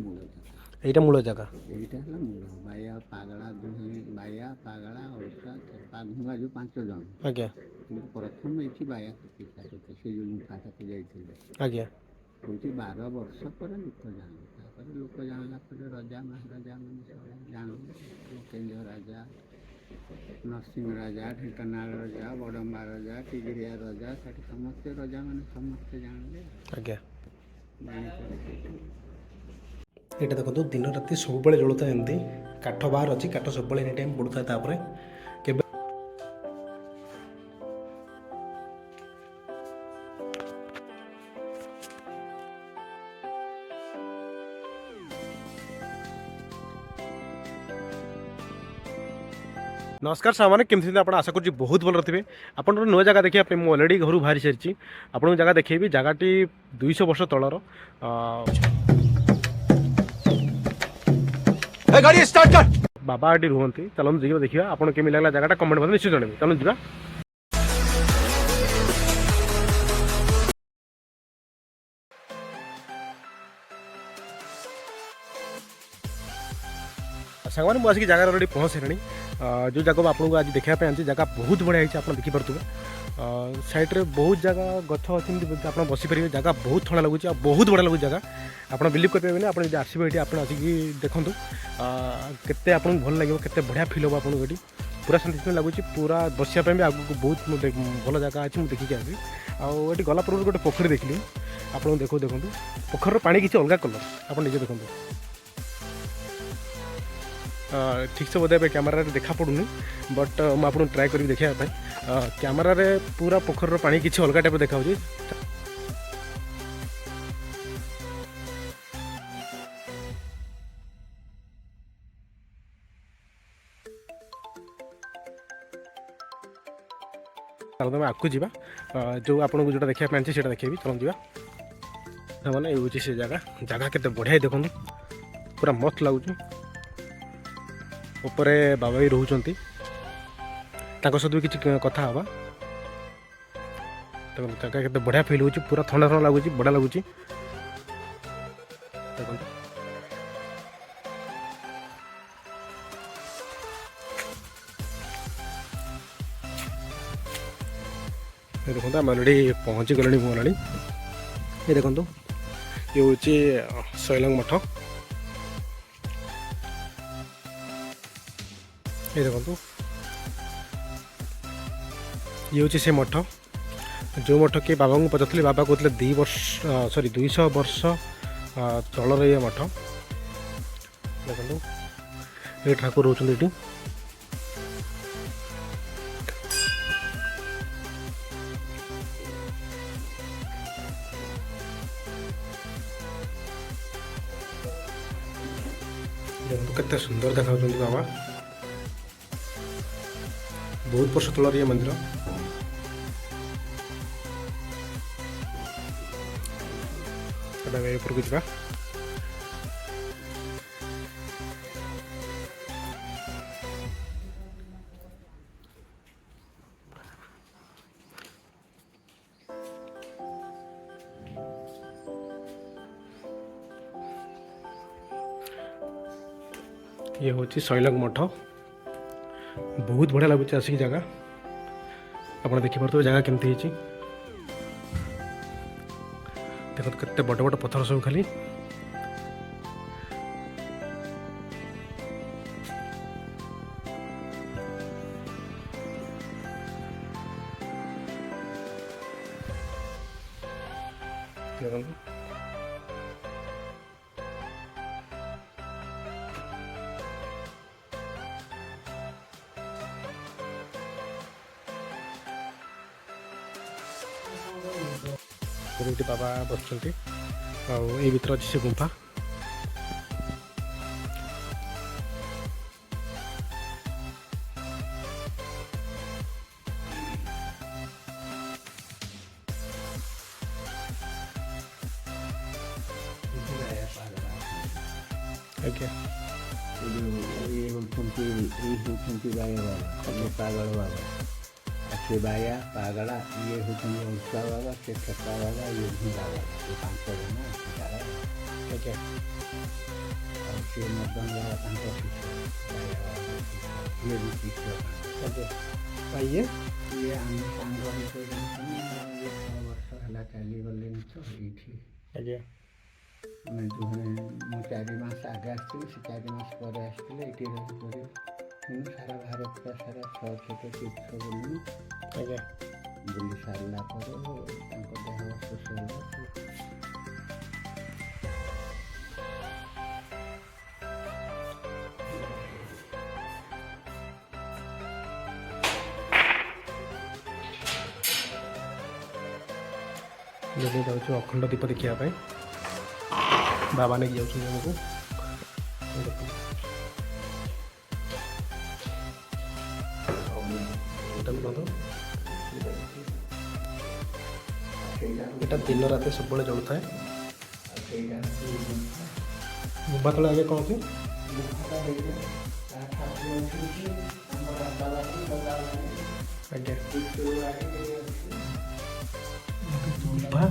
ମୂଳ ଜାଗା। এইটা মূল জায়গা। ଏଇଟା ହେଲା ମୂଳ। ବାୟା ପାଗଳା ଦୁହେଁ, ବାୟା ପାଗଳା ଓଷା ଚେପା ଘୁଙ୍ଗା ଯେଉଁ 5 ଜଣ, ଆଜ୍ଞା କିନ୍ତୁ ପ୍ରଥମ ଏଇଠି ବାୟା ପ୍ରତିଷ୍ଠା କରିଥିଲେ। ସେ ଯେଉଁ ମୁଖାଟାକୁ ଯାଇଥିଲେ ଆଜ୍ଞା ହଉଛି 12 ବର୍ଷ ପରେ ଲୋକ ଜାଣିଲେ। ତାପରେ ଲୋକ ଜାଣିଲା ପରେ ରଜା ମହାରାଜା ମାନେ ସବୁ ଜାଣିଲେ। କେନ୍ଦ୍ର ରାଜା, ନରସିଂହ ରାଜା, ଢେଙ୍କାନାଳ ରାଜା, ବଡ଼ମ୍ବା ରାଜା, ଟିଗିରିଆ ରାଜା, ସେଠି ସମସ୍ତେ ରଜାମାନେ ସମସ୍ତେ ଜାଣିଲେ। ଆଜ୍ଞା। ଜାଣିପାରିଲେ। ଏଇଟା ଦେଖନ୍ତୁ ଦିନ ରାତି ସବୁବେଳେ ଜଳୁଥାଏ ଏମିତି। କାଠ ବାହାର ଅଛି, କାଠ ସବୁବେଳେ ଏନି ଟାଇମ୍ ପଡ଼ୁଥାଏ। ତାପରେ କେବେ नमस्कार सामाने केमती आप आशा करुँच बहुत भल थे। आप नुआ जगह देखा मुझे अलरेडी घर बाहरी सारी आपको जगह देखी जगहटी 200 वर्ष तलर बाबा ये रुहति। चलो जी देखा आपको केमी लगला जगह कमेंट में निश्चय जनइबे। चलो जी सांग मुझे जगह अलरेडी पहुँच सारे। जो जगह आपको आज देखापी आनी जगह बहुत बढ़िया है। आप देखिपे सैड्रे बहुत जगह गच अच्छी आप बसीपर जगह बहुत थोड़ा लगुच बहुत बढ़िया लगुच जगह। आप बिलीव करेंगे आप आसवे ये आप आसिक देखूँ केते आपको भल लगे केते बढ़िया फिल हम आपको ये पूरा शांति लगुच। पूरा बसापी भी आगे बहुत भल जगह अच्छी मुझे देखिए आसि आठ गला पूर्व गोटे पोखरी देखली आपको देखो देखूँ पोखर पा किसी अलग कलर आप निजे देखूँ ठीक से बोधे कैमेरा देखा पड़ूनी बट मुझे ट्राए करी देखा कैमेरा रे पूरा पोखर पानी किसी अलग टाइप देखा तुम आगू जा जो आपको जो देखा पानी से देखेबी। चलो जा मैंने ये से जगह जगह के बढ़िया देखो पूरा मस्त लगुच। उपरे बाबा भी रोचंती सहित भी किसी कथा हवा जगह के बढ़िया फिल हो पूरा ठंडा ठंडा लगुच बढ़िया लगुच। देखो आम अलरेडी पहुँची गले मुला ये देखो ये हूँ शैलंग मठ। ये देखो ये हूँ से मठ जो मठ के बाबा को पचार बाबा कहते 200 वर्ष तलर ये मठ। देखो ये ठाकुर रोचते ये देखो केते सुंदर देखा बाबा। बहुत वर्ष तलर ये मंदिर। ऊपर को जा ये हूँ शैलंग मठ। बहुत बढ़िया लगुच आसिक जगह आप देखिपे जगह केमती देखो केते बड़ बड़ पत्थर सब खाली। बाबा बस भर अच्छी से गुंफा आज्ञा ये होती पागल बाबा से बाया पागला ये होती उल्टा बाबा से ठेका बाबा ये भी बाबा ये 5 जन आज्ञा। ସେ ମଦନ ବାବା ତାଙ୍କ ଶିଷ୍ୟ, ଇଏ ବି ଶିଷ୍ୟ ତାଙ୍କ। ଆଜ୍ଞା ଇଏ ଇଏ ଆମ ସାଙ୍ଗ ଭିତରେ ଇଏ 6 ବର୍ଷ ହେଲା ଚାଲିଗଲେଣି ତ ଏଇଠି। ଆଜ୍ଞା ଆମେ ଦୁହେଁ ମୁଁ 4 ମାସ ଆଗେ ଆସିଥିଲି, ସେ 4 ମାସ ପରେ ଆସିଥିଲେ। ଏଇଠି ରହିକରି ମୁଁ ସାରା ଭାରତ ସାରା 6 ତୀର୍ଥ ବୁଲିଲି। ଆଜ୍ଞା ବୁଲି ସାରିଲା ପରେ ତାଙ୍କ ଦେହ ଅସୁସ୍ଥ ହେଲା। ଯଦି ଯାଉଛୁ ଅଖଣ୍ଡ ଦୀପ ଦେଖିବା ପାଇଁ, ବାବା ନେଇକି ଯାଉଛନ୍ତି ଆମକୁ। ଏଇଟା ଦେଖନ୍ତୁ, ଏଇଟା ଦିନ ରାତି ସବୁବେଳେ ଜଳୁଥାଏ। ଗୁମ୍ଫା ତଳେ ଆଗେ କ'ଣ ଅଛି? ଆଜ୍ଞା ଗୁମ୍ଫା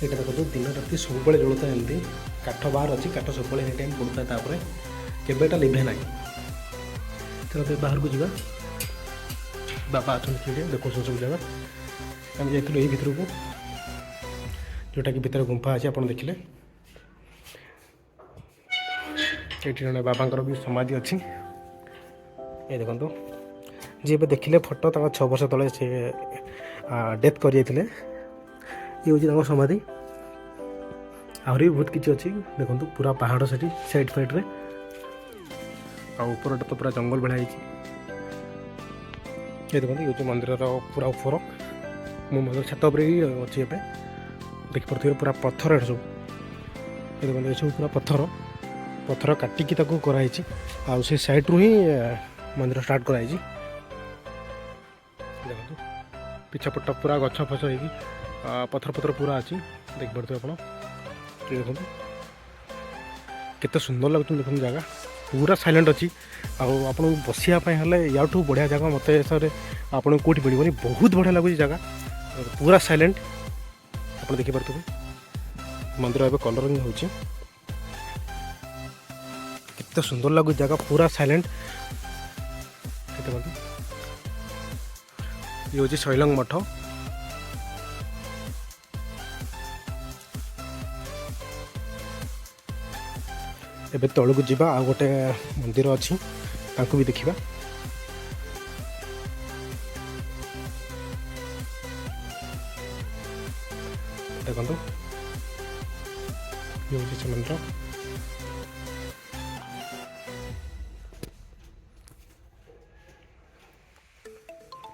ଏଇଟା ଦେଖନ୍ତୁ, ଦିନ ରାତି ସବୁବେଳେ ଜଳୁଥାଏ। ଏମିତି କାଠ ବାହାର ଅଛି, କାଠ ସବୁବେଳେ ଏନି ଟାଇମ୍ ପଡ଼ୁଥାଏ। ତାପରେ କେବେ ଏଇଟା ଲିଭେ ନାହିଁ। ଚାଲ ତେବେ ବାହାରକୁ ଯିବା। ବାବା ଅଛନ୍ତି ସେଇଠି, ଦେଖୁଛନ୍ତି ସବୁ ଜାଗା। ଆମେ ଯାଇଥିଲୁ ଏଇ ଭିତରକୁ, ଯେଉଁଟାକି ଭିତରେ ଗୁମ୍ଫା ଅଛି, ଆପଣ ଦେଖିଲେ। ଏଇଠି ଜଣେ ବାବାଙ୍କର ବି ସମାଧି ଅଛି। ଏ ଦେଖନ୍ତୁ, ଯିଏ ଏବେ ଦେଖିଲେ ଫଟୋ, ତାଙ୍କ 6 ବର୍ଷ ତଳେ ସେ ଡେଥ୍ କରିଯାଇଥିଲେ। ଇଏ ହେଉଛି ତାଙ୍କ ସମାଧି। ଆହୁରି ବି ବହୁତ କିଛି ଅଛି ଦେଖନ୍ତୁ, ପୁରା ପାହାଡ଼ ସେଠି ସାଇଡ଼୍ ସାଇଡ଼୍ରେ, ଆଉ ଉପରଟା ତ ପୁରା ଜଙ୍ଗଲ ଭଳିଆ ହେଇଛି। ଏ ଦେଖନ୍ତୁ, ଇଏ ହେଉଛି ମନ୍ଦିରର ପୁରା ଉପର। ମୁଁ ମନ୍ଦିର ଛାତ ଉପରେ ହିଁ ଅଛି ଏବେ, ଦେଖିପାରୁଥିବେ ପୁରା ପଥର ଏଠି ସବୁ। ଏ ଦେଖନ୍ତୁ, ଏସବୁ ପୁରା ପଥର କାଟିକି ତାକୁ କରାହେଇଛି। ଆଉ ସେ ସାଇଡ଼୍ରୁ ହିଁ ମନ୍ଦିର ଷ୍ଟାର୍ଟ କରାହେଇଛି। ଦେଖନ୍ତୁ, ପିଛାପଟ ପୁରା ଗଛ ଫଛ ହେଇକି ପଥର ପୁରା ଅଛି, ଦେଖିପାରୁଥିବେ ଆପଣ। ଦେଖନ୍ତୁ କେତେ ସୁନ୍ଦର ଲାଗୁଛି, ଦେଖନ୍ତୁ ଜାଗା ପୁରା ସାଇଲେଣ୍ଟ ଅଛି। ଆଉ ଆପଣଙ୍କୁ ବସିବା ପାଇଁ ହେଲେ ୟାଠୁ ବଢ଼ିଆ ଜାଗା ମୋତେ ହିସାବରେ ଆପଣଙ୍କୁ କେଉଁଠି ମିଳିବନି। ବହୁତ ବଢ଼ିଆ ଲାଗୁଛି ଜାଗା, ପୁରା ସାଇଲେଣ୍ଟ। ଆପଣ ଦେଖିପାରୁଥିବେ ମନ୍ଦିର ଏବେ କଲରିଂ ହେଉଛି। କେତେ ସୁନ୍ଦର ଲାଗୁଛି ଜାଗା, ପୁରା ସାଇଲେଣ୍ଟ। ଦେଖନ୍ତୁ, ଇଏ ହେଉଛି ଶୈଳଙ୍ଗ ମଠ। ଏବେ ତଳକୁ ଯିବା, ଆଉ ଗୋଟେ ମନ୍ଦିର ଅଛି, ତାଙ୍କୁ ବି ଦେଖିବା। ଦେଖନ୍ତୁ, ଇଏ ହେଉଛି ସେ ମନ୍ଦିର।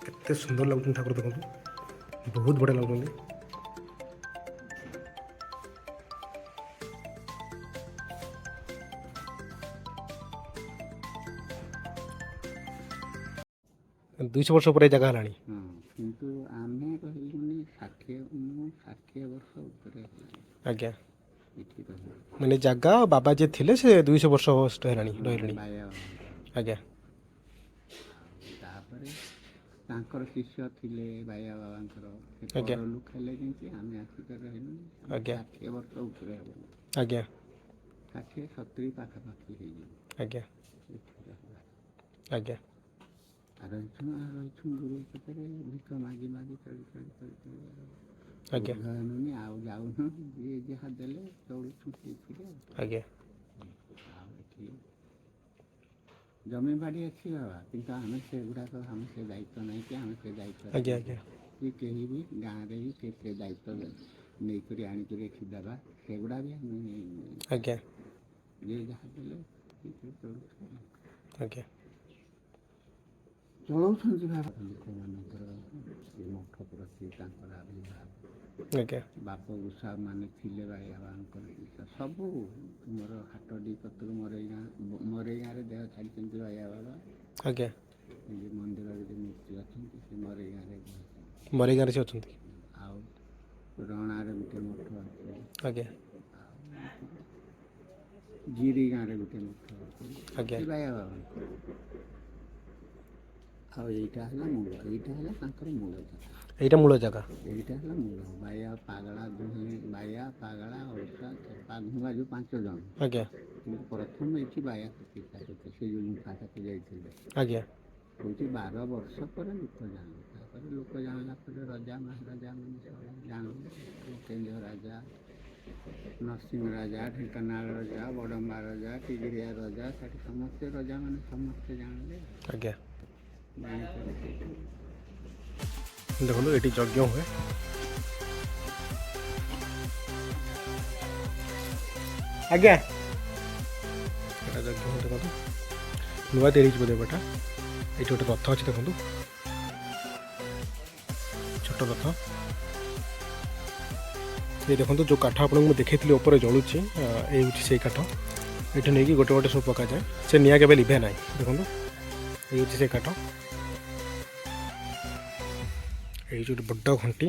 କେତେ ସୁନ୍ଦର ଲାଗୁଛନ୍ତି ଠାକୁର, ଦେଖନ୍ତୁ ବହୁତ ବଢ଼ିଆ ଲାଗୁଛନ୍ତି। ଦୁଇଶହ ବର୍ଷ ପରେ ଜାଗା ହେଲାଣି। ହଁ, କିନ୍ତୁ ଆମେ ରହିଲୁଣି 60 ବର୍ଷ ଉପରେ ହେଲାଣି ଆଜ୍ଞା, ଏଠି ରହିଲୁ। ମାନେ ଜାଗା ବାବା ଯିଏ ଥିଲେ ସେ 200 ବର୍ଷ ହେଲାଣି ରହିଲେଣି। ବାୟା ଆଜ୍ଞା, ତାପରେ ତାଙ୍କର ଶିଷ୍ୟ ଥିଲେ ବାୟା ବାବାଙ୍କର, ସେ ଆଜ୍ଞା। ପରଲୋକ ହେଲେ ଯେମିତି ଆମେ ଆସିକି ରହିଲୁଣି ଆଜ୍ଞା 60 ବର୍ଷ ଉପରେ ହେବଣି। ଆଜ୍ଞା 60-70 ପାଖାପାଖି ହେଇଯିବ ଆଜ୍ଞା ଏଠି ରହିବା। ଆଜ୍ଞା ରହିଛୁ ଗୁରୁ ପାଖରେ ଭିକ ମାଗି ଚଳି ଆଜ୍ଞା ହେଲୁନି, ଆଉ ଯାଉନୁ, ଯିଏ ଯାହା ଦେଲେ ଚଳୁଛୁ ସେଇଥିରେ। ଆଜ୍ଞା ଆଉ ଏଠି ଜମି ବାଡ଼ି ଅଛି ବାବା, କିନ୍ତୁ ଆମେ ସେଗୁଡ଼ାକ ସେ ଦାୟିତ୍ୱ ନାହିଁ କି ଆମେ ସେ ଦାୟିତ୍ୱ ଆଜ୍ଞା ଆଜ୍ଞା କି କେହି ବି ଗାଁରେ ବି ସେ ଦାୟିତ୍ୱ ନେଇକରି ଆଣିକରି ଏଠି ଦେବା, ସେଗୁଡ଼ା ବି ଆମେ ଆଜ୍ଞା ଯିଏ ଯାହା ଦେଲେ ସେଇଥିରେ ଚଳୁଛୁ। ଆଜ୍ଞା ଚଳଉଛନ୍ତି ବାବା। ଲୋକମାନଙ୍କର ଏ ମଠ ପ୍ରତି ତାଙ୍କର ଆବିର୍ଭାବ, ଆଜ୍ଞା ବାପ ଉଷା ମାନେ ଥିଲେ ବାୟା ବାବାଙ୍କର ଶିଷ୍ୟ। ସବୁ ତୁମର ହାଟଡି କତରୁ ମରେଇ ଗାଁରେ ଦେହ ଛାଡ଼ିଛନ୍ତି ବାୟା ବାବା। ଆଜ୍ଞା ଯେ ମନ୍ଦିରରେ ଯେ ମୂର୍ତ୍ତି ଅଛନ୍ତି ସେ ମରେଇ ଗାଁରେ ମରେଇ ଗାଁରେ ସେ ଅଛନ୍ତି। ଆଉ ରଣାରେ ଗୋଟେ ମଠ ଅଛି। ଆଜ୍ଞା ଆଉ ଜିରି ଗାଁରେ ଗୋଟେ ମଠ ଆଜ୍ଞା ଅଛି ବାୟା ବାବା। ଆଉ ଏଇଟା ହେଲା ମୂଳ, ଏଇଟା ହେଲା ତାଙ୍କର ମୂଳ ଜାଗା। ଏଇଟା ମୂଳ ଜାଗା। ଏଇଟା ହେଲା ମୂଳ। ବାୟା ପାଗଳା ଦୁହେଁ, ବାୟା ପାଗଳା ଅଳକା ଚେପା ଘୁଙ୍ଗା ଯେଉଁ 5 ଜଣ, ଆଜ୍ଞା କିନ୍ତୁ ପ୍ରଥମ ଏଇଠି ବାୟା ପ୍ରତିଷ୍ଠା କରିଥିଲେ। ସେ ଯେଉଁ ଗୁମ୍ଫାଟାକୁ ଯାଇଥିଲେ ଆଜ୍ଞା କହୁଛି 12 ବର୍ଷ ପରେ ଲୋକ ଜାଣିଲେ। ତାପରେ ଲୋକ ଜାଣିଲା ପରେ ରଜା ମହାରାଜା ମାନେ ସବୁ ଜାଣିଲେ। କେନ୍ଦ୍ର ରାଜା, ନରସିଂହ ରାଜା, ଢେଙ୍କାନାଳ ରାଜା, ବଡ଼ମ୍ବା ରାଜା, ଟିଗିରିଆ ରାଜା, ସେଠି ସମସ୍ତେ ରଜାମାନେ ସମସ୍ତେ ଜାଣିଲେ। ଆଜ୍ଞା ଜାଣିଥିଲେ ଦେଖନ୍ତୁ ଏଠି ଯଜ୍ଞ ହୁଏ। ଆଜ୍ଞା ଏଇଟା ଯଜ୍ଞ ହୁଏ ଦେଖନ୍ତୁ। ନୂଆ ତିଆରି ହେଇଛି ବୋଧେ ଏଟା। ଏଇଠି ଗୋଟେ ରଥ ଅଛି ଦେଖନ୍ତୁ, ଛୋଟ ରଥ। ये देखो जो काठ आपको मुझे देखी ऊपर जलुची ये हूँ से काठ ये नहीं गोटे गोटे सब पका जाए से निआ के लिभे ना। देखो ये हूँ से काठ ये बड़ घंटी